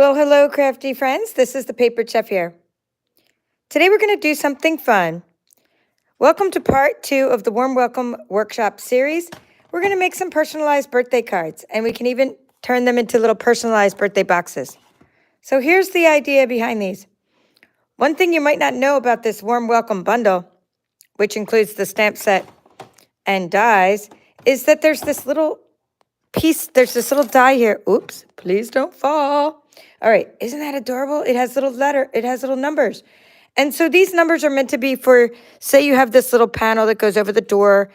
Well, hello, crafty friends. This is the Paper Chef here. Today we're going to do something fun. Welcome to part 2 of the Warm Welcome Workshop series. We're going to make some personalized birthday cards, and we can even turn them into little personalized birthday boxes. So here's the idea behind these. One thing you might not know about this Warm Welcome bundle, which includes the stamp set and dies, is that there's this little piece, there's this little die here. Oops, please don't fall. All right, isn't that adorable? It has little numbers. And so these numbers are meant to be for, say you have this little panel that goes over the door,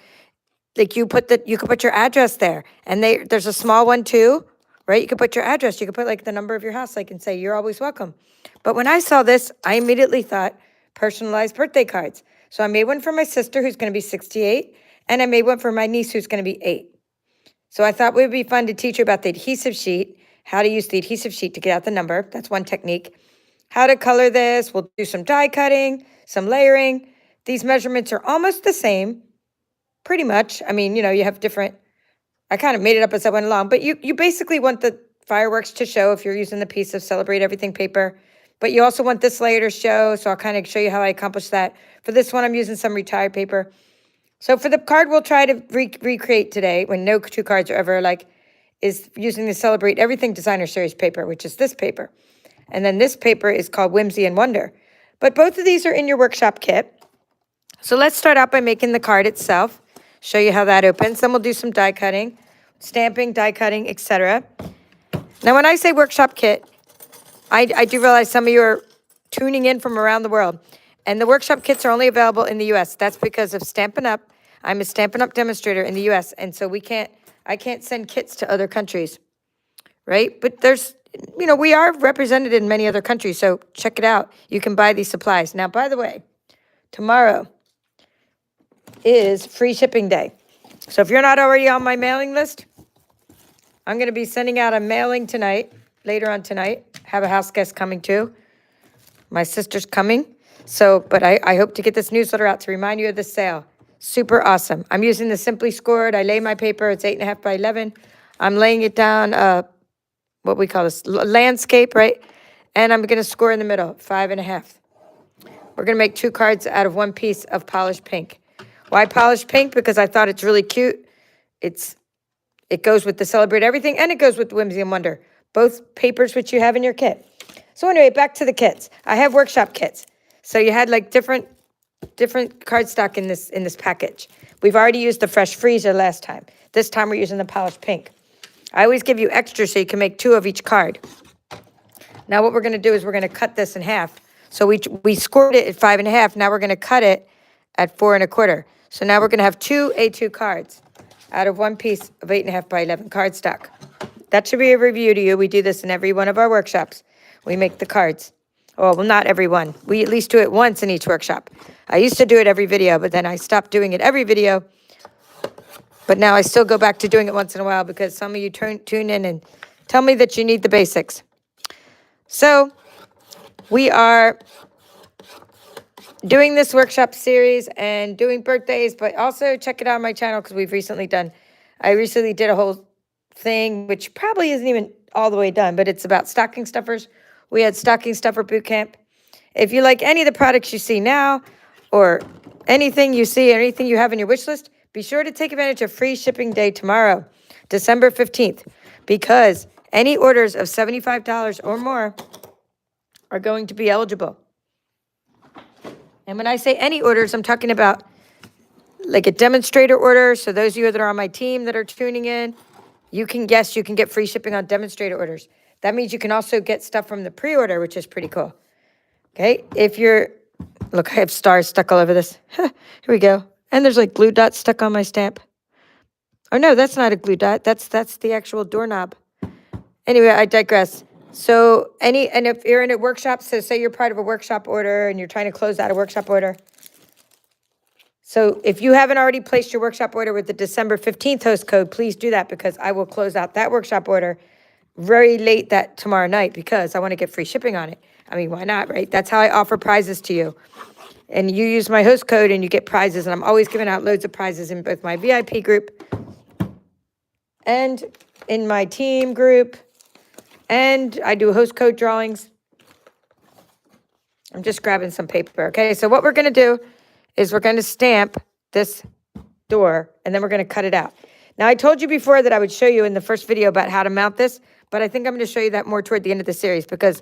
like you could put your address there. And there's a small one too, right? You could put your address, you could put like the number of your house, like and say, you're always welcome. But when I saw this, I immediately thought personalized birthday cards. So I made one for my sister who's gonna be 68, and I made one for my niece who's gonna be 8. So I thought it would be fun to teach you about the adhesive sheet, how to use the adhesive sheet to get out the number. That's one technique. How to color this. We'll do some die cutting, some layering. These measurements are almost the same, pretty much. I mean, you have different, I kind of made it up as I went along, but you basically want the fireworks to show if you're using the piece of Celebrate Everything paper, but you also want this layer to show, so I'll kind of show you how I accomplish that. For this one, I'm using some retired paper. So for the card we'll try to recreate today, when no two cards are ever alike, is using the Celebrate Everything Designer Series paper, which is this paper. And then this paper is called Whimsy and Wonder. But both of these are in your workshop kit. So let's start out by making the card itself, show you how that opens. Then we'll do some die cutting, stamping, die cutting, etc. Now when I say workshop kit, I do realize some of you are tuning in from around the world. And the workshop kits are only available in the U.S. That's because of Stampin' Up. I'm a Stampin' Up demonstrator in the U.S., and so I can't send kits to other countries, right? But there's, we are represented in many other countries, so check it out. You can buy these supplies. Now, by the way, tomorrow is free shipping day. So if you're not already on my mailing list, I'm going to be sending out a mailing tonight, later on tonight. Have a house guest coming too. My sister's coming. So, but I hope to get this newsletter out to remind you of the sale. Super awesome. I'm using the Simply Scored. I lay my paper. It's 8.5 by 11. I'm laying it down, what we call this, landscape, right? And I'm going to score in the middle, 5.5. We're going to make 2 cards out of one piece of polished pink. Why polished pink? Because I thought it's really cute. It goes with the Celebrate Everything, and it goes with Whimsy and Wonder. Both papers which you have in your kit. So anyway, back to the kits. I have workshop kits. So you had like different cardstock in this package. We've already used the Fresh Freezer last time. This time we're using the polished pink. I always give you extra so you can make 2 of each card. Now what we're going to do is we're going to cut this in half. So we scored it at 5.5. Now we're going to cut it at 4.25. So now we're going to have 2 A2 cards out of one piece of 8.5 by 11 cardstock. That should be a review to you. We do this in every one of our workshops. We make the cards. Oh, well, not every one. We at least do it once in each workshop. I used to do it every video, but then I stopped doing it every video. But now I still go back to doing it once in a while because some of you tune in and tell me that you need the basics. So we are doing this workshop series and doing birthdays, but also check it out on my channel because I recently did a whole thing, which probably isn't even all the way done, but it's about stocking stuffers. We had stocking stuffer boot camp. If you like any of the products you see now or anything you see, anything you have in your wish list, be sure to take advantage of free shipping day tomorrow, December 15th, because any orders of $75 or more are going to be eligible. And when I say any orders, I'm talking about like a demonstrator order. So those of you that are on my team that are tuning in, you can get free shipping on demonstrator orders. That means you can also get stuff from the pre-order, which is pretty cool. Okay, look, I have stars stuck all over this. Here we go. And there's like glue dots stuck on my stamp. Oh no, that's not a glue dot. That's the actual doorknob. Anyway, I digress. So and if you're in a workshop, so say you're part of a workshop order and you're trying to close out a workshop order. So if you haven't already placed your workshop order with the December 15th host code, please do that because I will close out that workshop order very late that tomorrow night because I want to get free shipping on it. I mean, why not, right? That's how I offer prizes to you. And you use my host code and you get prizes. And I'm always giving out loads of prizes in both my VIP group and in my team group And I do host code drawings. I'm just grabbing some paper. Okay, so what we're going to do is we're going to stamp this door, and then we're going to cut it out. Now, I told you before that I would show you in the first video about how to mount this, but I think I'm going to show you that more toward the end of the series because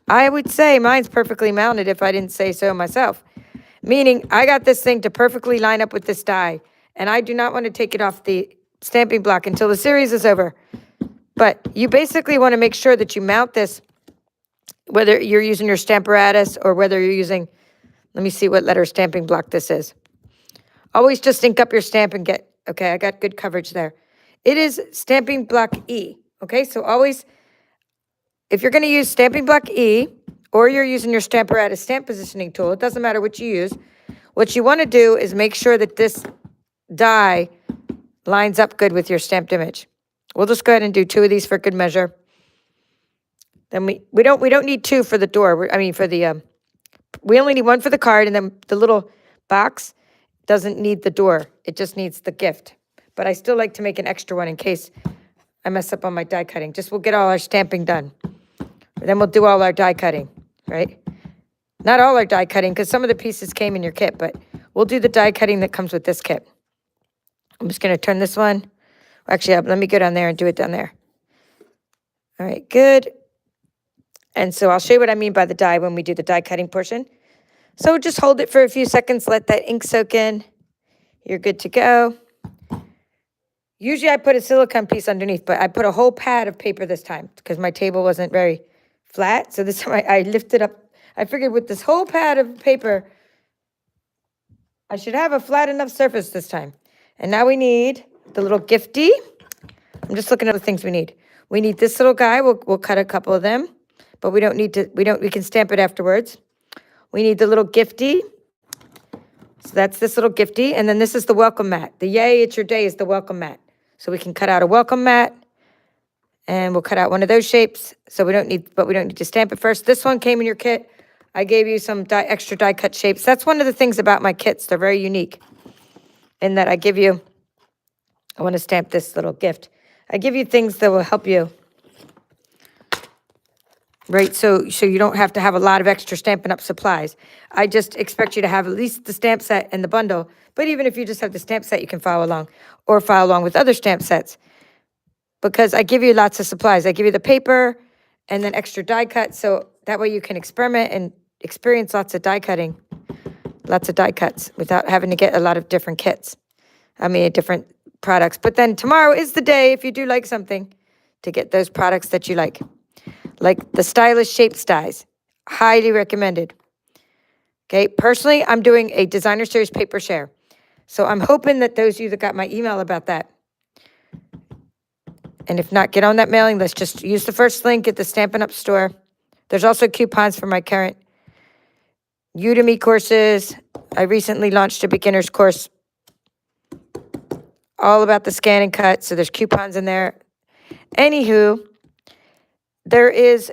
I would say mine's perfectly mounted if I didn't say so myself. Meaning, I got this thing to perfectly line up with this die, and I do not want to take it off the stamping block until the series is over. But you basically want to make sure that you mount this, whether you're using your Stamparatus or whether you're using, let me see what letter stamping block this is. Always just ink up your stamp and get, okay, I got good coverage there. It is stamping block E, okay? So always, if you're going to use stamping block E, or you're using your Stamparatus stamp positioning tool, it doesn't matter which you use. What you want to do is make sure that this die lines up good with your stamped image. We'll just go ahead and do 2 of these for good measure. Then we don't need 2 for the door. We only need 1 for the card, and then the little box doesn't need the door. It just needs the gift. But I still like to make an extra one in case I mess up on my die cutting. Just we'll get all our stamping done. Then we'll do all our die cutting, right? Not all our die cutting, because some of the pieces came in your kit, but we'll do the die cutting that comes with this kit. I'm just going to turn this one. Actually, let me go down there and do it down there. All right, good. And so I'll show you what I mean by the die when we do the die cutting portion. So just hold it for a few seconds, let that ink soak in. You're good to go. Usually I put a silicone piece underneath, but I put a whole pad of paper this time because my table wasn't very flat. So this time I lifted up. I figured with this whole pad of paper, I should have a flat enough surface this time. And now we need the little gifty. I'm just looking at the things we need. We need this little guy. We'll cut a couple of them, but we don't need to, we can stamp it afterwards. We need the little gifty. So that's this little gifty. And then this is the welcome mat. The yay, it's your day is the welcome mat. So we can cut out a welcome mat. And we'll cut out one of those shapes. So we don't need to stamp it first. This one came in your kit. I gave you some extra die cut shapes. That's one of the things about my kits. They're very unique in that I give you, I want to stamp this little gift. I give you things that will help you, right? So you don't have to have a lot of extra Stampin' Up! Supplies. I just expect you to have at least the stamp set and the bundle. But even if you just have the stamp set, you can follow along or follow along with other stamp sets. Because I give you lots of supplies. I give you the paper and then extra die cut. So that way you can experiment and experience lots of die cutting, lots of die cuts without having to get a lot of different kits. Different products. But then tomorrow is the day, if you do like something, to get those products that you like the stylish shaped dies. Highly recommended. Okay, personally, I'm doing a designer series paper share. So I'm hoping that those of you that got my email about that, and if not, get on that mailing list. Just use the first link at the Stampin' Up! Store. There's also coupons for my current Udemy courses. I recently launched a beginner's course all about the scan and cut. So there's coupons in there. Anywho, there is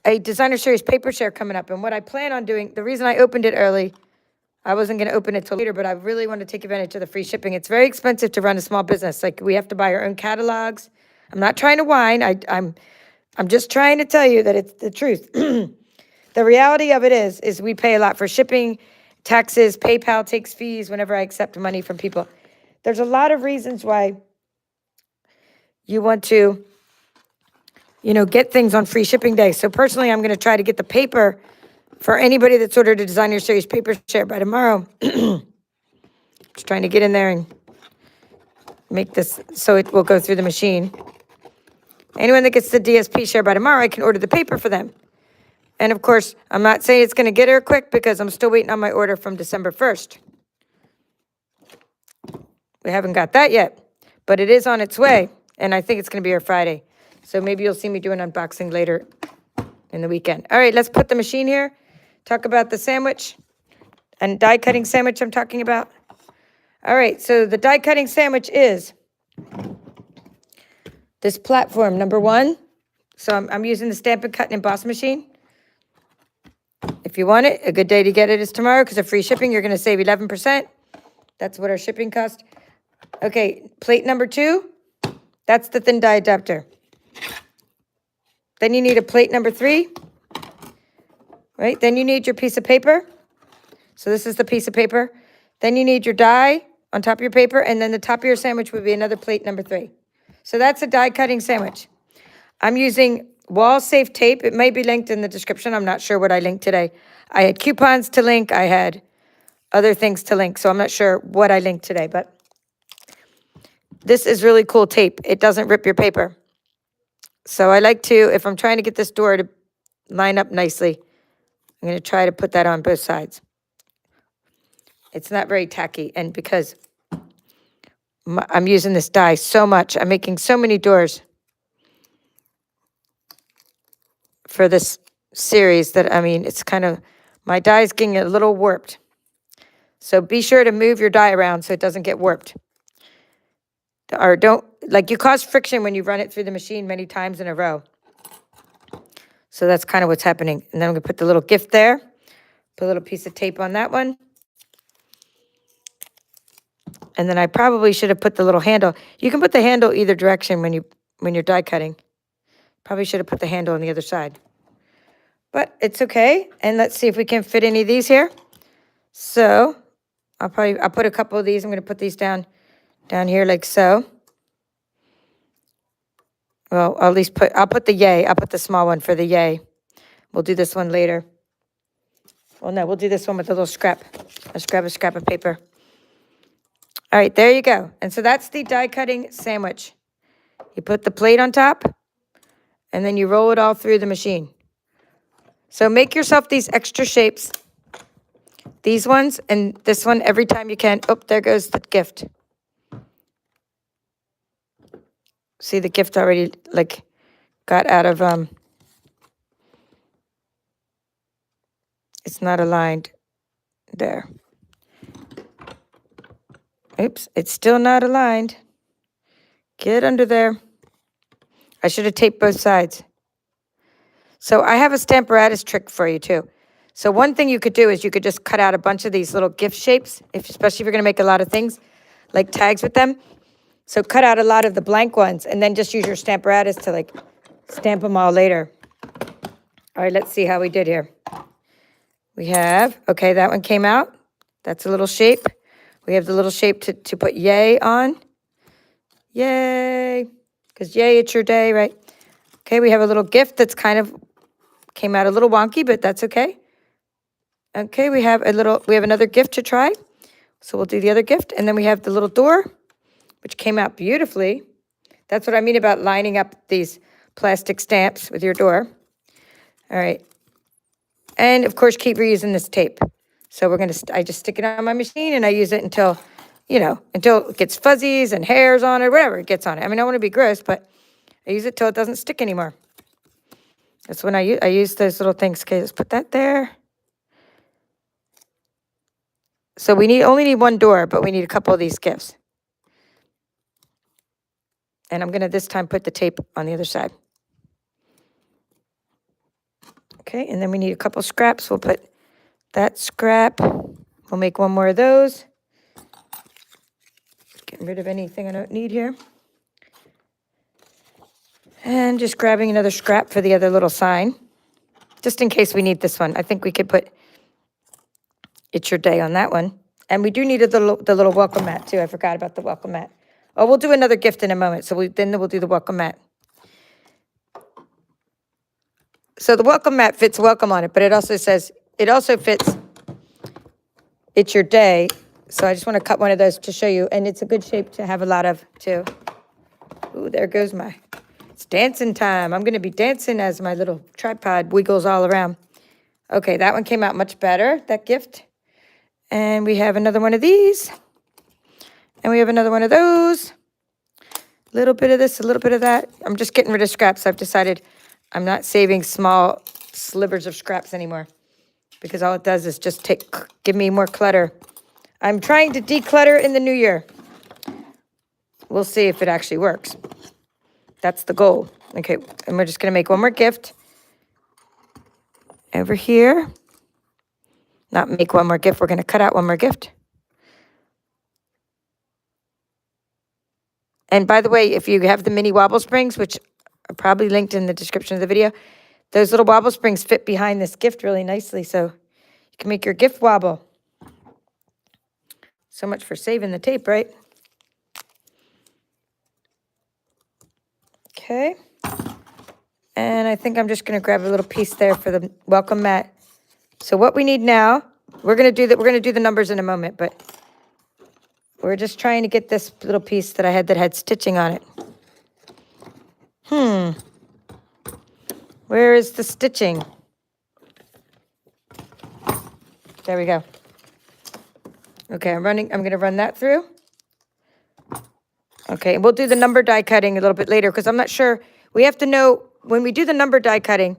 a designer series paper share coming up. And what I plan on doing, the reason I opened it early, I wasn't going to open it till later, but I really want to take advantage of the free shipping. It's very expensive to run a small business. Like, we have to buy our own catalogs. I'm not trying to whine. I'm just trying to tell you that it's the truth. The reality of it is we pay a lot for shipping, taxes, PayPal takes fees whenever I accept money from people. There's a lot of reasons why you want to, get things on free shipping day. So personally, I'm going to try to get the paper for anybody that's ordered a designer series paper share by tomorrow. Just trying to get in there and make this so it will go through the machine. Anyone that gets the DSP share by tomorrow, I can order the paper for them. And of course, I'm not saying it's going to get here quick because I'm still waiting on my order from December 1st. We haven't got that yet, but it is on its way. And I think it's going to be here Friday. So maybe you'll see me do an unboxing later in the weekend. All right, let's put the machine here. Talk about the sandwich and die cutting sandwich I'm talking about. All right, so the die cutting sandwich is this platform, number 1. So I'm using the Stampin' Cut and Emboss machine. If you want it, a good day to get it is tomorrow because of free shipping. You're going to save 11%. That's what our shipping cost. Okay, plate number 2, that's the thin die adapter. Then you need a plate number 3. Right? Then you need your piece of paper. So this is the piece of paper. Then you need your die on top of your paper, and then the top of your sandwich would be another plate number 3. So that's a die cutting sandwich. I'm using wall safe tape. It may be linked in the description. I'm not sure what I linked today. I had coupons to link. I had other things to link. So I'm not sure what I linked today, but this is really cool tape. It doesn't rip your paper. So I like to, if I'm trying to get this door to line up nicely, I'm going to try to put that on both sides. It's not very tacky, and because I'm using this die so much, I'm making so many doors for this series that, I mean, it's kind of, my die is getting a little warped. So be sure to move your die around so it doesn't get warped. Or don't, like, you cause friction when you run it through the machine many times in a row. So that's kind of what's happening. And then I'm going to put the little gift there. Put a little piece of tape on that one. And then I probably should have put the little handle. You can put the handle either direction when you're die cutting. Probably should have put the handle on the other side. But it's okay. And let's see if we can fit any of these here. So I'll put a couple of these. I'm going to put these down here like so. Well, I'll at least I'll put the yay. I'll put the small one for the yay. We'll do this one later. Well, no, we'll do this one with a little scrap. Let's grab a scrap of paper. All right, there you go. And so that's the die cutting sandwich. You put the plate on top, and then you roll it all through the machine. So make yourself these extra shapes. These ones and this one every time you can. Oh, there goes the gift. See, the gift already, like, got out of, it's not aligned there. Oops, it's still not aligned. Get under there. I should have taped both sides. So I have a Stamparatus trick for you too. So one thing you could do is you could just cut out a bunch of these little gift shapes, especially if you're going to make a lot of things, like tags with them. So cut out a lot of the blank ones and then just use your Stamparatus to like stamp them all later. All right, let's see how we did here. We have, okay, that one came out. That's a little shape. We have the little shape to put yay on. Yay. Because yay, it's your day, right? Okay, we have a little gift that's kind of came out a little wonky, but that's okay. Okay, we have another gift to try. So we'll do the other gift. And then we have the little door, which came out beautifully. That's what I mean about lining up these plastic stamps with your door. All right. And of course, keep reusing this tape. So I just stick it on my machine and I use it until it gets fuzzies and hairs on it, whatever it gets on it. I mean, I don't want to be gross, but I use it till it doesn't stick anymore. That's when I use those little things. Okay, let's put that there. So we only need one door, but we need a couple of these gifts. And I'm going to this time put the tape on the other side. Okay, and then we need a couple scraps. We'll put that scrap. We'll make one more of those. Getting rid of anything I don't need here. And just grabbing another scrap for the other little sign. Just in case we need this one. I think we could put It's Your Day on that one. And we do need the little welcome mat too. I forgot about the welcome mat. Oh, we'll do another gift in a moment. So then we'll do the welcome mat. So the welcome mat fits welcome on it, but it also fits It's Your Day. So I just want to cut one of those to show you. And it's a good shape to have a lot of too. Ooh, there goes it's dancing time. I'm going to be dancing as my little tripod wiggles all around. Okay, that one came out much better, that gift. And we have another one of these. And we have another one of those. A little bit of this, a little bit of that. I'm just getting rid of scraps. I've decided I'm not saving small slivers of scraps anymore. Because all it does is just give me more clutter. I'm trying to declutter in the new year. We'll see if it actually works. That's the goal. Okay, and we're just going to make one more gift. Over here. Not make one more gift. We're going to cut out one more gift. And by the way, if you have the mini wobble springs, which are probably linked in the description of the video. Those little wobble springs fit behind this gift really nicely, so you can make your gift wobble. So much for saving the tape, right? Okay. And I think I'm just going to grab a little piece there for the welcome mat. So what we need now, we're going to do the numbers in a moment, but we're just trying to get this little piece that I had that had stitching on it. Where is the stitching? There we go. Okay, I'm going to run that through. Okay, we'll do the number die cutting a little bit later because I'm not sure. We have to know when we do the number die cutting.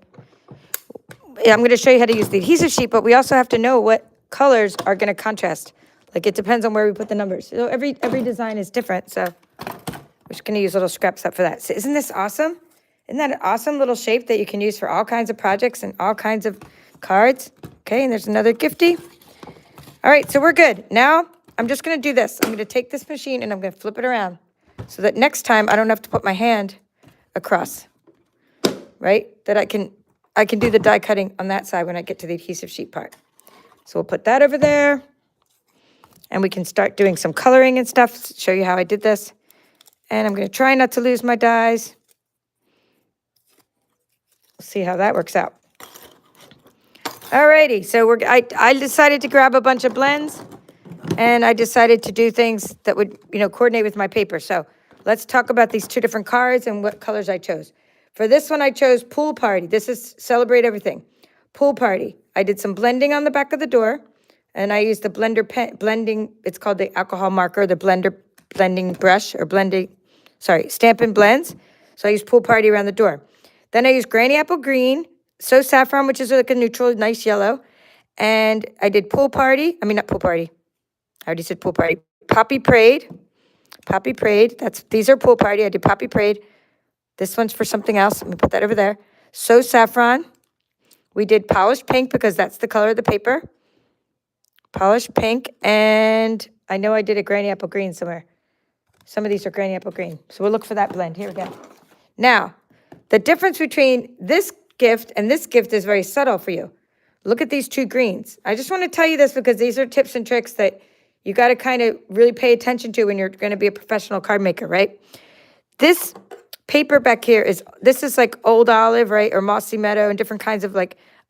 Yeah, I'm going to show you how to use the adhesive sheet, but we also have to know what colors are going to contrast. Like it depends on where we put the numbers. So every design is different. So we're just going to use little scraps up for that. So isn't this awesome? Isn't that an awesome little shape that you can use for all kinds of projects and all kinds of cards? Okay, and there's another gifty. All right, so we're good. Now I'm just going to do this. I'm going to take this machine and I'm going to flip it around so that next time I don't have to put my hand across, right? That I can do the die cutting on that side when I get to the adhesive sheet part. So we'll put that over there and we can start doing some coloring and stuff, show you how I did this. And I'm going to try not to lose my dies. We'll see how that works out. Alrighty, so I decided to grab a bunch of blends and I decided to do things that would, coordinate with my paper. So let's talk about these two different cards and what colors I chose. For this one, I chose Pool Party. This is Celebrate Everything. Pool Party. I did some blending on the back of the door and I used the blender blending, it's called the alcohol marker, the blender blending brush or Stampin' blends. So I used Pool Party around the door. Then I used Granny Apple Green, So Saffron, which is like a neutral, nice yellow. And I did Pool Party. I mean, not Pool Party. I already said Pool Party. Poppy Parade. Poppy Parade. These are Pool Party. I did Poppy Parade. This one's for something else. Let me put that over there. So Saffron. We did Polished Pink because that's the color of the paper. Polished Pink. And I know I did a Granny Apple Green somewhere. Some of these are Granny Apple Green. So we'll look for that blend. Here we go. Now, the difference between this gift and this gift is very subtle for you. Look at these two greens. I just want to tell you this because these are tips and tricks that you got to kind of really pay attention to when you're going to be a professional card maker, right? This paper back here this is like Old Olive, right? Or Mossy Meadow and different kinds of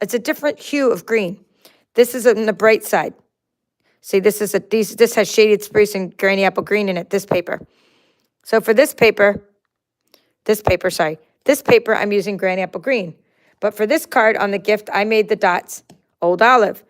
it's a different hue of green. This is on the bright side. See, this has Shaded Spruce and Granny Apple Green in it, this paper. So for this paper, I'm using Granny Apple Green. But for this card on the gift, I made the dots Old Olive.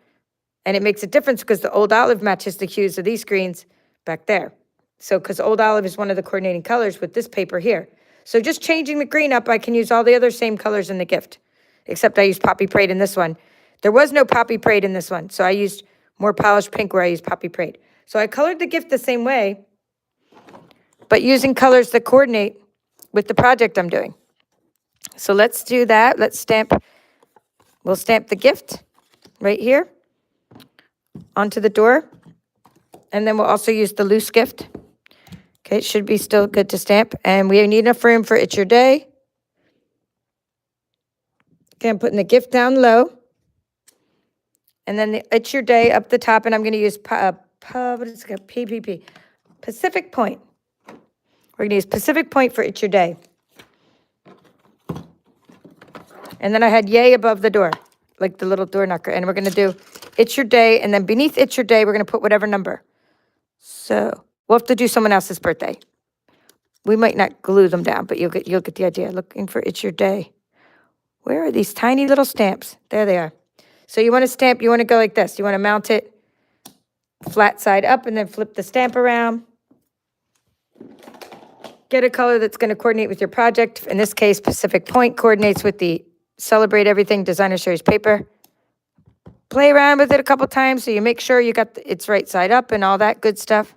And it makes a difference because the Old Olive matches the hues of these greens back there. So because Old Olive is one of the coordinating colors with this paper here. So just changing the green up, I can use all the other same colors in the gift. Except I used Poppy Parade in this one. There was no Poppy Parade in this one. So I used more Polished Pink where I used Poppy Parade. So I colored the gift the same way, but using colors that coordinate with the project I'm doing. So let's do that. We'll stamp the gift right here onto the door. And then we'll also use the loose gift. Okay, it should be still good to stamp. And we need enough room for It's Your Day. Okay, I'm putting the gift down low. And then the It's Your Day up the top. And I'm going to use PPP. Pacific Point. We're going to use Pacific Point for It's Your Day. And then I had Yay above the door, like the little door knocker. And we're going to do It's Your Day. And then beneath It's Your Day, we're going to put whatever number. So we'll have to do someone else's birthday. We might not glue them down, but you'll get the idea. Looking for It's Your Day. Where are these tiny little stamps? There they are. So you want to stamp, you want to go like this. You want to mount it flat side up and then flip the stamp around. Get a color that's going to coordinate with your project. In this case, Pacific Point coordinates with the Celebrate Everything Designer Series paper. Play around with it a couple times so you make sure you got it's right side up and all that good stuff.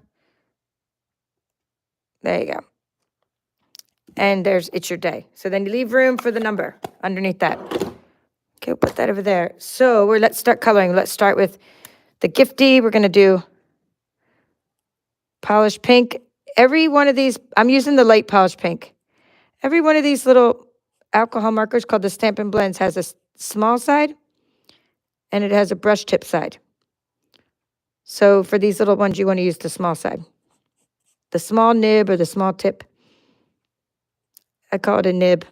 There you go. And there's It's Your Day. So then you leave room for the number underneath that. Okay, we'll put that over there. So let's start coloring. Let's start with the Gifty. We're going to do Polished Pink. Every one of these, I'm using the light Polished Pink. Every one of these little alcohol markers called the Stampin' Blends has a small side and it has a brush tip side. So for these little ones, you want to use the small side. The small nib or the small tip. I call it a nib.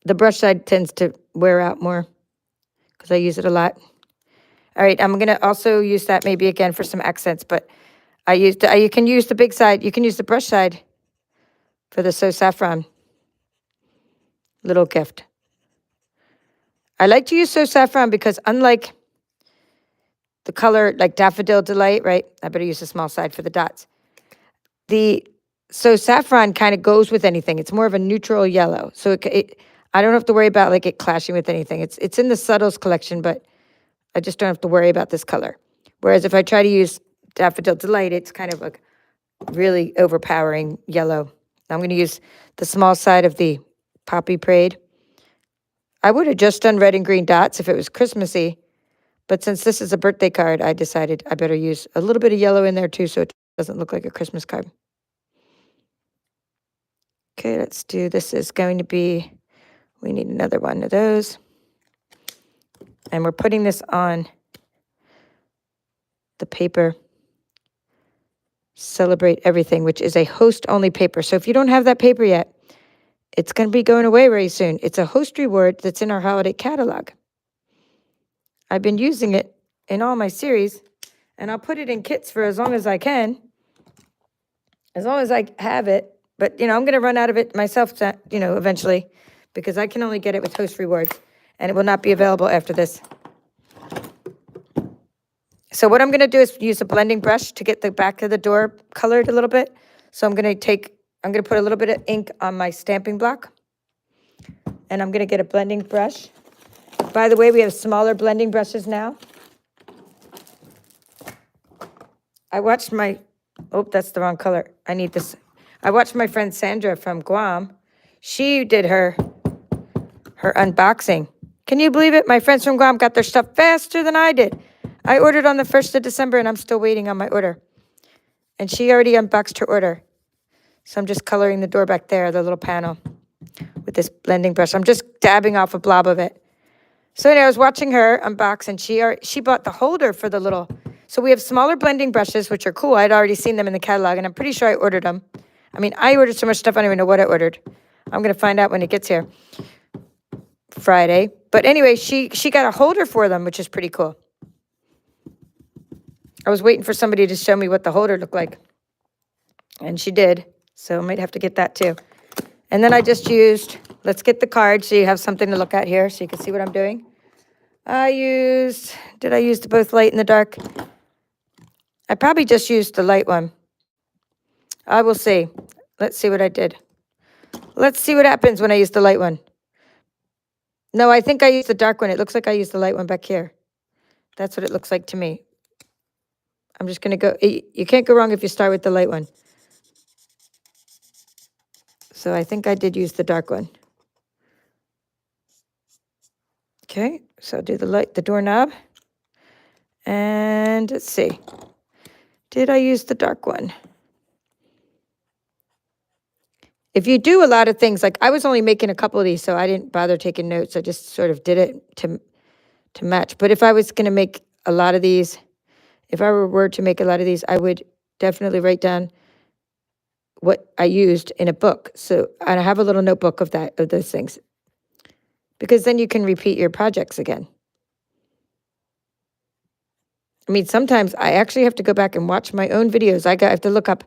The brush side tends to wear out more because I use it a lot. All right, I'm going to also use that maybe again for some accents, but you can use the big side. You can use the brush side for the So Saffron little gift. I like to use So Saffron because unlike the color like Daffodil Delight, right? I better use the small side for the dots. The So Saffron kind of goes with anything. It's more of a neutral yellow. So I don't have to worry about like it clashing with anything. It's in the Subtles collection, but I just don't have to worry about this color. Whereas if I try to use Daffodil Delight, it's kind of like really overpowering yellow. I'm going to use the small side of the Poppy Parade. I would have just done red and green dots if it was Christmassy, but since this is a birthday card, I decided I better use a little bit of yellow in there too so it doesn't look like a Christmas card. Okay, let's do, this is going to be, we need another one of those. And we're putting this on the paper Celebrate Everything, which is a host-only paper. So if you don't have that paper yet, it's going to be going away very soon. It's a host reward that's in our holiday catalog. I've been using it in all my series, and I'll put it in kits for as long as I can, as long as I have it. But, I'm going to run out of it myself, eventually, because I can only get it with host rewards, and it will not be available after this. So what I'm going to do is use a blending brush to get the back of the door colored a little bit. So I'm going to put a little bit of ink on my stamping block, and I'm going to get a blending brush. By the way, we have smaller blending brushes now. I watched that's the wrong color. I need this. I watched my friend Sandra from Guam. She did her unboxing. Can you believe it? My friends from Guam got their stuff faster than I did. I ordered on the 1st of December, and I'm still waiting on my order. And she already unboxed her order. So I'm just coloring the door back there, the little panel, with this blending brush. I'm just dabbing off a blob of it. So anyway, I was watching her unbox, and she bought the holder for the little. So we have smaller blending brushes, which are cool. I'd already seen them in the catalog, and I'm pretty sure I ordered them. I mean, I ordered so much stuff, I don't even know what I ordered. I'm going to find out when it gets here Friday. But anyway, she got a holder for them, which is pretty cool. I was waiting for somebody to show me what the holder looked like, and she did. So I might have to get that too. And then I just used, let's get the card so you have something to look at here so you can see what I'm doing. Did I use both light and the dark? I probably just used the light one. I will see. Let's see what I did. Let's see what happens when I use the light one. No, I think I used the dark one. It looks like I used the light one back here. That's what it looks like to me. I'm just going to go. You can't go wrong if you start with the light one. So I think I did use the dark one. Okay, so I'll do the doorknob. And let's see. Did I use the dark one? If you do a lot of things, like I was only making a couple of these, so I didn't bother taking notes. I just sort of did it to match. But if I was going to make a lot of these, if I were to make a lot of these, I would definitely write down what I used in a book. So I have a little notebook of those things, because then you can repeat your projects again. I mean, sometimes I actually have to go back and watch my own videos. I have to look up,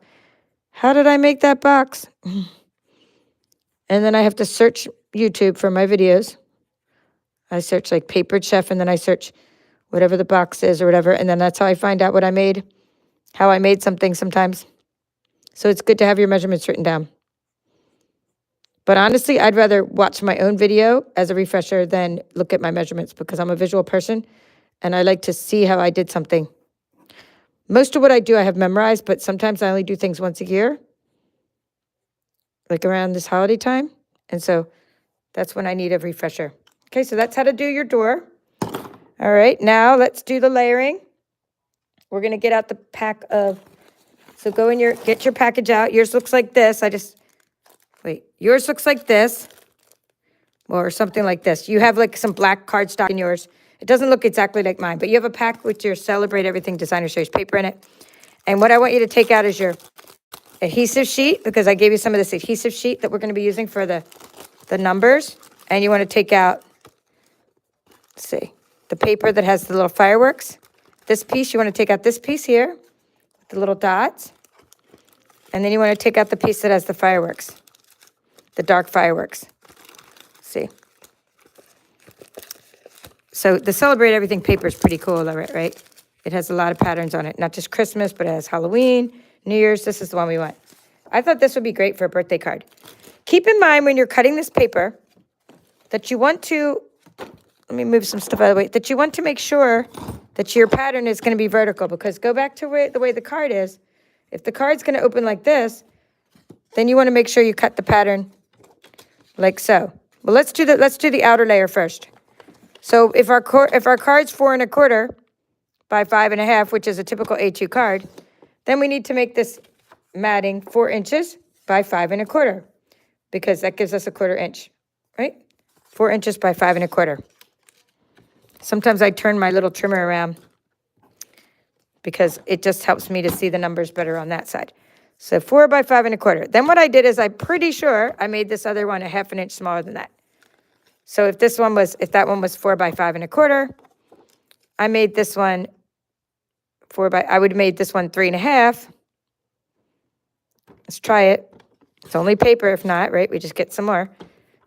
how did I make that box? And then I have to search YouTube for my videos. I search like Paper Chef, and then I search whatever the box is or whatever. And then that's how I find out what I made, how I made something sometimes. So it's good to have your measurements written down. But honestly, I'd rather watch my own video as a refresher than look at my measurements, because I'm a visual person and I like to see how I did something. Most of what I do I have memorized, but sometimes I only do things once a year, like around this holiday time. And so that's when I need a refresher. Okay, so that's how to do your door. All right, now let's do the layering. We're going to get out the pack of, so get your package out. Yours looks like this. wait, yours looks like this, or something like this. You have like some black cardstock in yours. It doesn't look exactly like mine, but you have a pack with your Celebrate Everything Designer Series paper in it. And what I want you to take out is your adhesive sheet, because I gave you some of this adhesive sheet that we're going to be using for the numbers. And you want to take out, let's see, the paper that has the little fireworks. This piece, you want to take out this piece here, with the little dots. And then you want to take out the piece that has the fireworks, the dark fireworks. See? So the Celebrate Everything paper is pretty cool, right? It has a lot of patterns on it. Not just Christmas, but it has Halloween, New Year's. This is the one we want. I thought this would be great for a birthday card. Keep in mind when you're cutting this paper that you want to, let me move some stuff out of the way, that you want to make sure that your pattern is going to be vertical, because go back to the way the card is. If the card's going to open like this, then you want to make sure you cut the pattern like so. Well, let's do the outer layer first. So if our card's 4 1/4 by 5 1/2, which is a typical A2 card, then we need to make this matting 4 inches by 5 1/4, because that gives us a 1/4 inch, right? 4 inches by 5 1/4. Sometimes I turn my little trimmer around because it just helps me to see the numbers better on that side. So 4 by 5 1/4. Then what I did is I'm pretty sure I made this other one 1/2 inch smaller than that. So if that one was 4 by 5 1/4, I made this one I would have made this one 3 1/2. Let's try it. It's only paper, if not, right? We just get some more.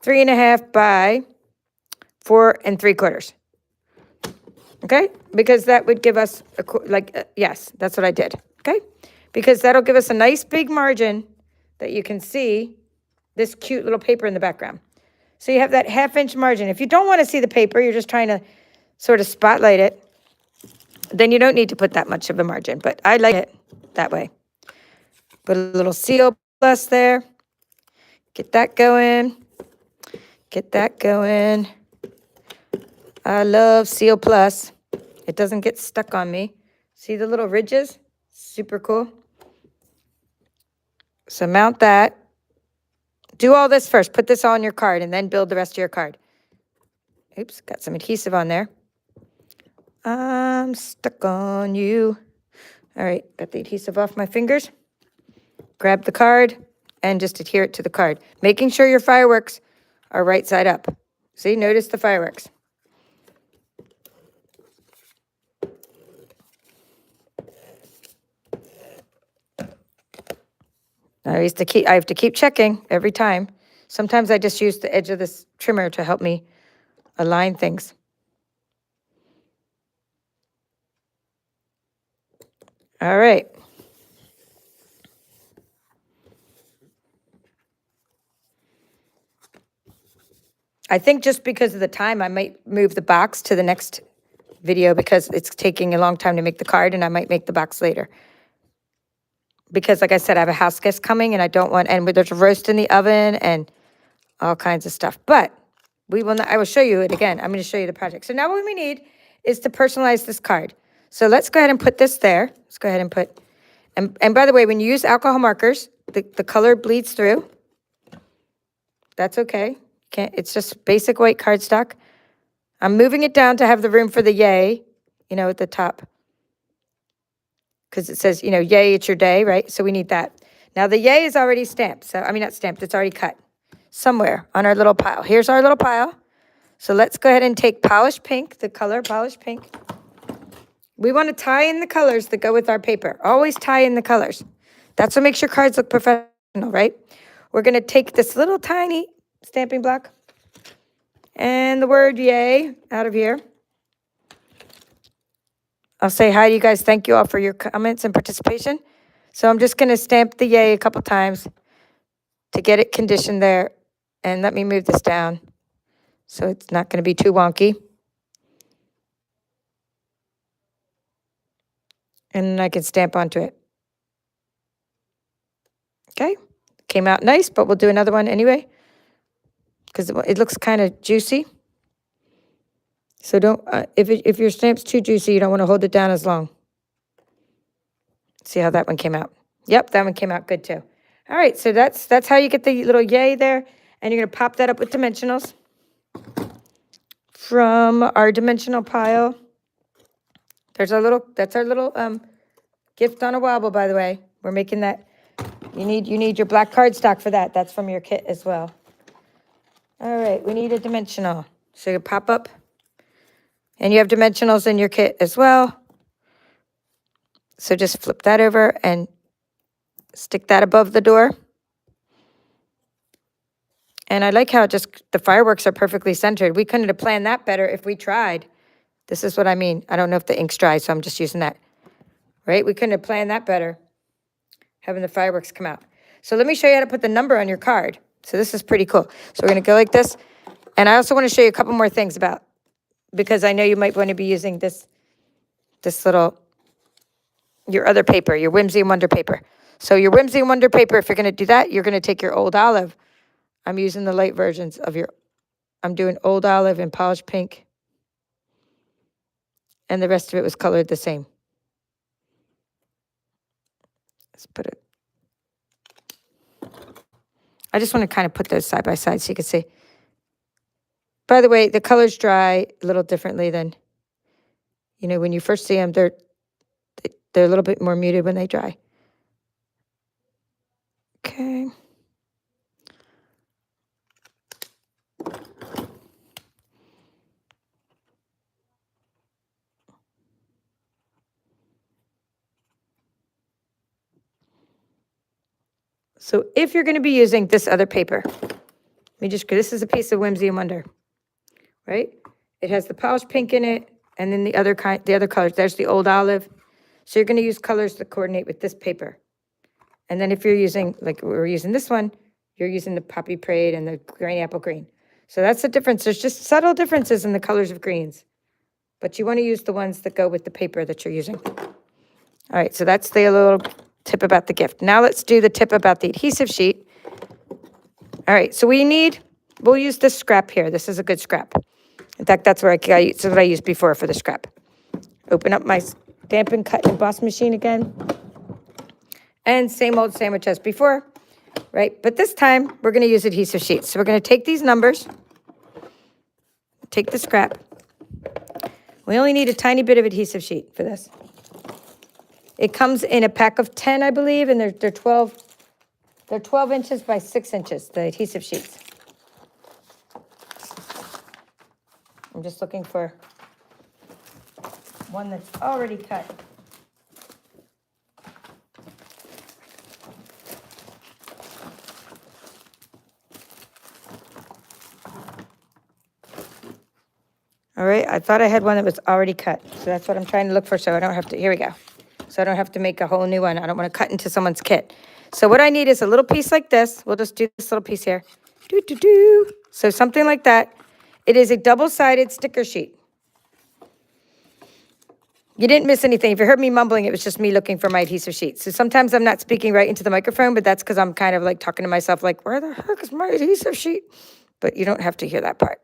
3 1/2 by 4 3/4. Okay? Because that would give us, yes, that's what I did. Okay? Because that'll give us a nice big margin that you can see this cute little paper in the background. So you have that 1/2 inch margin. If you don't want to see the paper, you're just trying to sort of spotlight it, then you don't need to put that much of a margin. But I like it that way. Put a little Seal Plus there. Get that going. Get that going. I love Seal Plus. It doesn't get stuck on me. See the little ridges? Super cool. So mount that. Do all this first. Put this all on your card and then build the rest of your card. Oops, got some adhesive on there. I'm stuck on you. All right, got the adhesive off my fingers. Grab the card and just adhere it to the card. Making sure your fireworks are right side up. See, notice the fireworks. I have to keep checking every time. Sometimes I just use the edge of this trimmer to help me align things. All right. I think just because of the time, I might move the box to the next video because it's taking a long time to make the card, and I might make the box later. Because like I said, I have a house guest coming and I don't want, and there's a roast in the oven and all kinds of stuff. But I will show you it again. I'm going to show you the project. So now what we need is to personalize this card. So let's go ahead and put this there. Let's go ahead and put, and by the way, when you use alcohol markers, the color bleeds through. That's okay. It's just basic white cardstock. I'm moving it down to have the room for the yay, at the top. Because it says, yay, it's your day, right? So we need that. Now, the yay is already stamped. So, not stamped. It's already cut somewhere on our little pile. Here's our little pile. So let's go ahead and take polished pink, the color polished pink. We want to tie in the colors that go with our paper. Always tie in the colors. That's what makes your cards look professional, right? We're going to take this little tiny stamping block and the word yay out of here. I'll say hi to you guys. Thank you all for your comments and participation. So I'm just going to stamp the yay a couple times to get it conditioned there. And let me move this down so it's not going to be too wonky. And then I can stamp onto it. Okay. Came out nice, but we'll do another one anyway because it looks kind of juicy. So don't, if your stamp's too juicy, you don't want to hold it down as long. See how that one came out? Yep, that one came out good too. All right, so that's how you get the little yay there. And you're going to pop that up with dimensionals from our dimensional pile. That's our little gift on a wobble, by the way. We're making that. You need your black cardstock for that. That's from your kit as well. All right, we need a dimensional. So you pop up. And you have dimensionals in your kit as well. So just flip that over and stick that above the door. And I like how the fireworks are perfectly centered. We couldn't have planned that better if we tried. This is what I mean. I don't know if the ink's dry, so I'm just using that. Right? We couldn't have planned that better, having the fireworks come out. So let me show you how to put the number on your card. So this is pretty cool. So we're going to go like this. And I also want to show you a couple more things because I know you might want to be using this your other paper, your Whimsy and Wonder paper. So your Whimsy and Wonder paper, if you're going to do that, you're going to take your Old Olive. I'm using the light versions of I'm doing Old Olive and Polished Pink. And the rest of it was colored the same. Let's put it. I just want to kind of put those side by side so you can see. By the way, the colors dry a little differently than, when you first see them, they're a little bit more muted when they dry. Okay. So if you're going to be using this other paper, this is a piece of Whimsy and Wonder, right? It has the polished pink in it, and then the other colors. There's the Old Olive. So you're going to use colors that coordinate with this paper. And then if you're using, like we're using this one, you're using the Poppy Parade and the Granny Apple Green. So that's the difference. There's just subtle differences in the colors of greens. But you want to use the ones that go with the paper that you're using. All right, so that's the little tip about the gift. Now let's do the tip about the adhesive sheet. All right, so we'll use this scrap here. This is a good scrap. In fact, that's what I used before for the scrap. Open up my Stampin' Cut Emboss machine again. And same old sandwich as before, right? But this time, we're going to use adhesive sheets. So we're going to take these numbers, take the scrap. We only need a tiny bit of adhesive sheet for this. It comes in a pack of 10, I believe, and they're 12 inches by 6 inches, the adhesive sheets. I'm just looking for one that's already cut. All right, I thought I had one that was already cut. So that's what I'm trying to look for so I don't have to, here we go. So I don't have to make a whole new one. I don't want to cut into someone's kit. So what I need is a little piece like this. We'll just do this little piece here. So something like that. It is a double-sided sticker sheet. You didn't miss anything. If you heard me mumbling, it was just me looking for my adhesive sheet. So sometimes I'm not speaking right into the microphone, but that's because I'm kind of like talking to myself like, where the heck is my adhesive sheet? But you don't have to hear that part.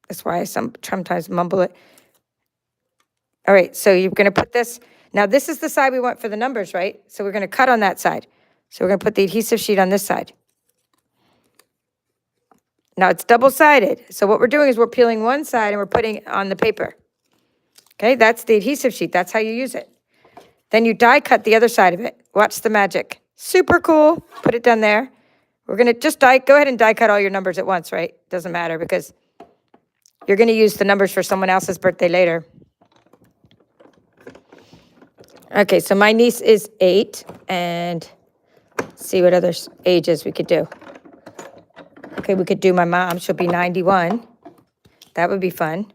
That's why I sometimes mumble it. All right, so you're going to put this. Now, this is the side we want for the numbers, right? So we're going to cut on that side. So we're going to put the adhesive sheet on this side. Now, it's double-sided. So what we're doing is we're peeling one side and we're putting it on the paper. Okay, that's the adhesive sheet. That's how you use it. Then you die cut the other side of it. Watch the magic. Super cool. Put it down there. We're going to just go ahead and die cut all your numbers at once, right? Doesn't matter because you're going to use the numbers for someone else's birthday later. Okay, so my niece is 8, and let's see what other ages we could do. Okay, we could do my mom. She'll be 91. That would be fun.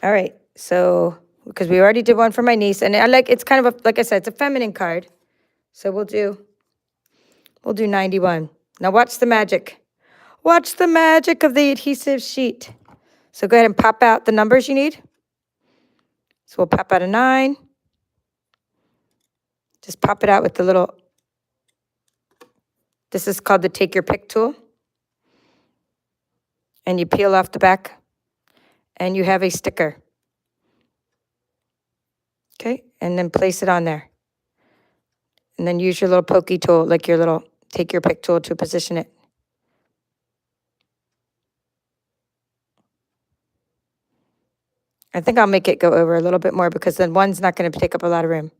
All right, so because we already did one for my niece, and it's kind of like I said, it's a feminine card. So we'll do 91. Now watch the magic. Watch the magic of the adhesive sheet. So go ahead and pop out the numbers you need. So we'll pop out a 9. Just pop it out with the little, this is called the Take Your Pick tool. And you peel off the back, and you have a sticker. Okay, and then place it on there. And then use your little pokey tool, like your little take your pick tool to position it. I think I'll make it go over a little bit more because then one's not going to take up a lot of room.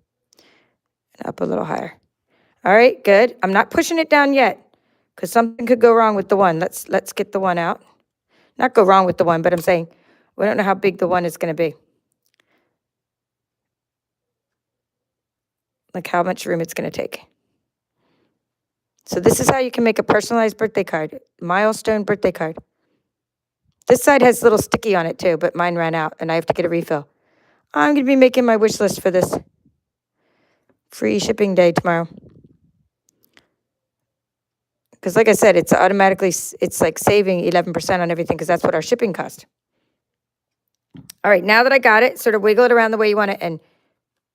And up a little higher. All right, good. I'm not pushing it down yet because something could go wrong with the one. Let's get the one out. Not go wrong with the one, but I'm saying we don't know how big the one is going to be. Like how much room it's going to take. So this is how you can make a personalized birthday card, milestone birthday card. This side has a little sticky on it too, but mine ran out and I have to get a refill. I'm going to be making my wish list for this free shipping day tomorrow. Because like I said, it's automatically, it's like saving 11% on everything because that's what our shipping cost. All right, now that I got it, sort of wiggle it around the way you want it and,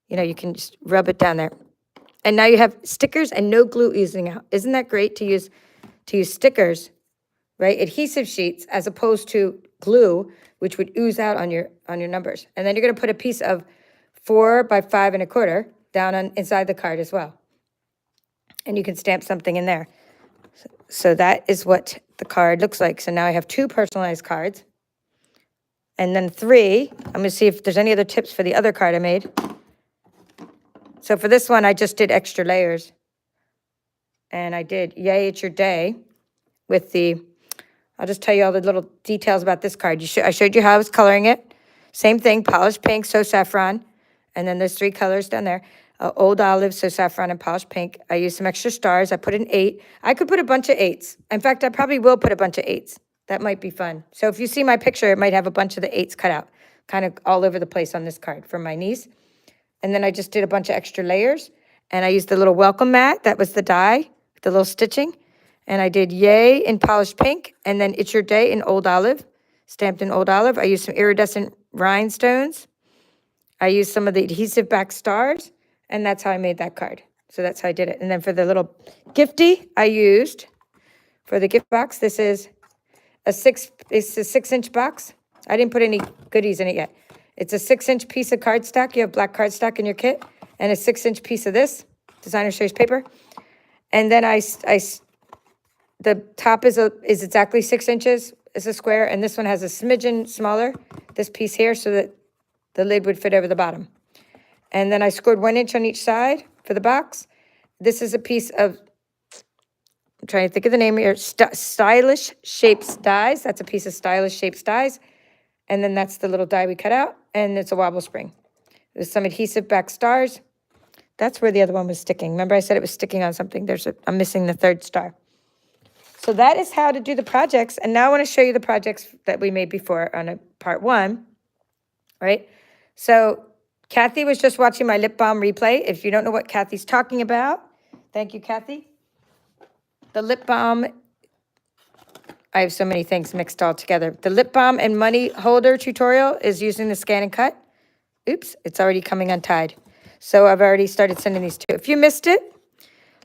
you know, you can just rub it down there. And now you have stickers and no glue oozing out. Isn't that great to use stickers, right? Adhesive sheets as opposed to glue, which would ooze out on your numbers. And then you're going to put a piece of 4 by 5 1/4 down on inside the card as well. And you can stamp something in there. So that is what the card looks like. So now I have 2 personalized cards. And then 3, I'm going to see if there's any other tips for the other card I made. So for this one, I just did extra layers. And I did Yay, It's Your Day with the, I'll just tell you all the little details about this card. I showed you how I was coloring it. Same thing, polished pink, so saffron. And then there's 3 colors down there. Old olive, so saffron, and polished pink. I used some extra stars. I put an 8. I could put a bunch of 8s. In fact, I probably will put a bunch of 8s. That might be fun. So if you see my picture, it might have a bunch of the 8s cut out, kind of all over the place on this card for my niece. And then I just did a bunch of extra layers. And I used the little welcome mat. That was the die, the little stitching. And I did Yay in polished pink. And then It's Your Day in old olive, stamped in old olive. I used some iridescent rhinestones. I used some of the adhesive back stars. And that's how I made that card. So that's how I did it. And then for the little gifty, I used, for the gift box, this is a 6-inch box. I didn't put any goodies in it yet. It's a 6-inch piece of cardstock. You have black cardstock in your kit. And a 6-inch piece of this, designer series paper. And then the top is exactly 6 inches. It's a square. And this one has a smidgen smaller, this piece here, so that the lid would fit over the bottom. And then I scored 1 inch on each side for the box. This is a piece of, I'm trying to think of the name here, Stylish Shapes Dies. That's a piece of Stylish Shapes Dies. And then that's the little die we cut out. And it's a wobble spring. There's some adhesive back stars. That's where the other one was sticking. Remember I said it was sticking on something? I'm missing the 3rd star. So that is how to do the projects. And now I want to show you the projects that we made before on part 1. Right? So Kathy was just watching my lip balm replay. If you don't know what Kathy's talking about, thank you, Kathy. The lip balm, I have so many things mixed all together. The lip balm and money holder tutorial is using the ScanNCut. Oops, it's already coming untied. So I've already started sending these to you. If you missed it,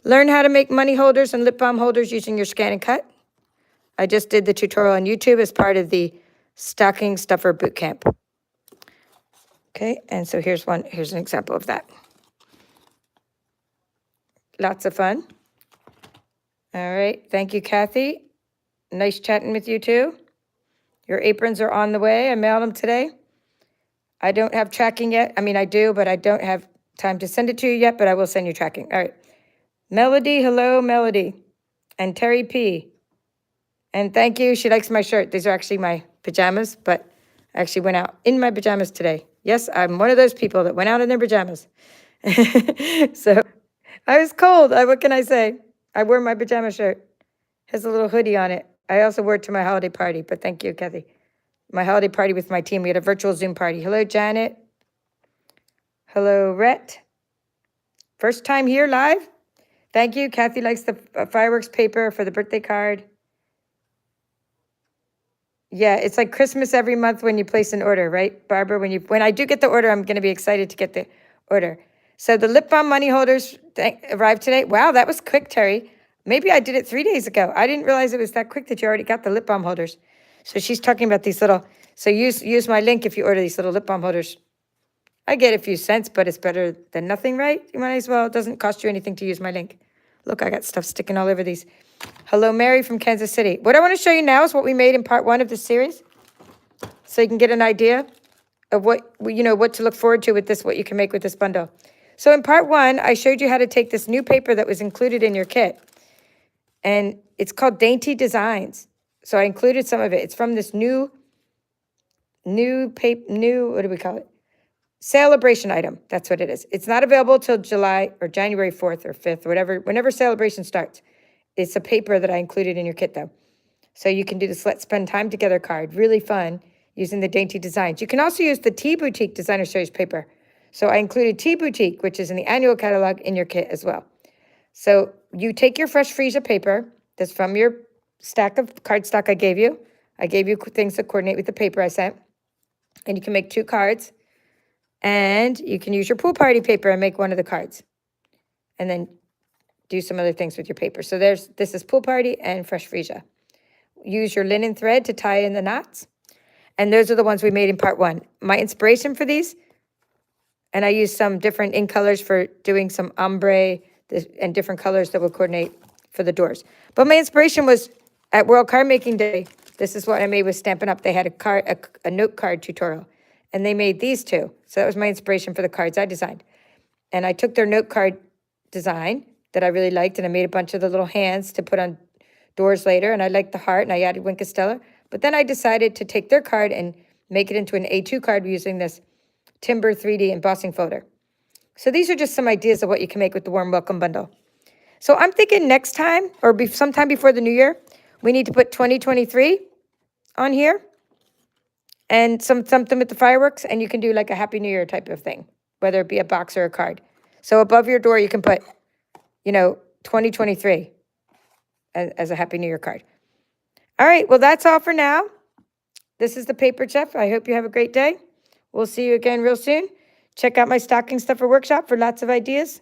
learn how to make money holders and lip balm holders using your ScanNCut. I just did the tutorial on YouTube as part of the Stocking Stuffer Bootcamp. Okay, and so here's an example of that. Lots of fun. All right, thank you, Kathy. Nice chatting with you too. Your aprons are on the way. I mailed them today. I don't have tracking yet. I mean, I do, but I don't have time to send it to you yet, but I will send you tracking. All right. Melody, hello, Melody. And Terry P. And thank you. She likes my shirt. These are actually my pajamas, but I actually went out in my pajamas today. Yes, I'm one of those people that went out in their pajamas. So I was cold. What can I say? I wore my pajama shirt. Has a little hoodie on it. I also wore it to my holiday party, but thank you, Kathy. My holiday party with my team. We had a virtual Zoom party. Hello, Janet. Hello, Rhett. First time here live? Thank you. Kathy likes the fireworks paper for the birthday card. Yeah, it's like Christmas every month when you place an order, right, Barbara? When I do get the order, I'm going to be excited to get the order. So the lip balm money holders arrived today. Wow, that was quick, Terry. Maybe I did it 3 days ago. I didn't realize it was that quick that you already got the lip balm holders. So she's talking about these little, so use my link if you order these little lip balm holders. I get a few cents, but it's better than nothing, right? You might as well. It doesn't cost you anything to use my link. Look, I got stuff sticking all over these. Hello, Mary from Kansas City. What I want to show you now is what we made in part 1 of this series. So you can get an idea of what, what to look forward to with this, what you can make with this bundle. So in part 1, I showed you how to take this new paper that was included in your kit. And it's called Dainty Designs. So I included some of it. It's from this new paper, what do we call it? Celebration item. That's what it is. It's not available till July or January 4th or 5th, or whenever celebration starts. It's a paper that I included in your kit, though. So you can do this Let's Spend Time Together card. Really fun using the Dainty Designs. You can also use the Tea Boutique Designer Series paper. So I included Tea Boutique, which is in the annual catalog, in your kit as well. So you take your fresh freesia paper that's from your stack of cardstock I gave you. I gave you things that coordinate with the paper I sent. And you can make 2 cards. And you can use your pool party paper and make one of the cards. And then do some other things with your paper. So this is pool party and fresh freesia. Use your linen thread to tie in the knots. And those are the ones we made in part 1. My inspiration for these, and I used some different ink colors for doing some ombre and different colors that will coordinate for the doors. But my inspiration was at World Card Making Day. This is what I made with Stampin' Up. They had a note card tutorial. And they made these 2. So that was my inspiration for the cards I designed. And I took their note card design that I really liked, and I made a bunch of the little hands to put on doors later. And I liked the heart, and I added Wink of Stella. But then I decided to take their card and make it into an A2 card using this Timber 3D embossing folder. So these are just some ideas of what you can make with the Warm Welcome Bundle. So I'm thinking next time, or sometime before the new year, we need to put 2023 on here. And something with the fireworks, and you can do like a Happy New Year type of thing, whether it be a box or a card. So above your door, you can put, 2023 as a Happy New Year card. All right, well, that's all for now. This is the Paper Chef. I hope you have a great day. We'll see you again real soon. Check out my stocking stuffer workshop for lots of ideas,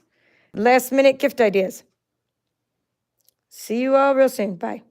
last-minute gift ideas. See you all real soon. Bye.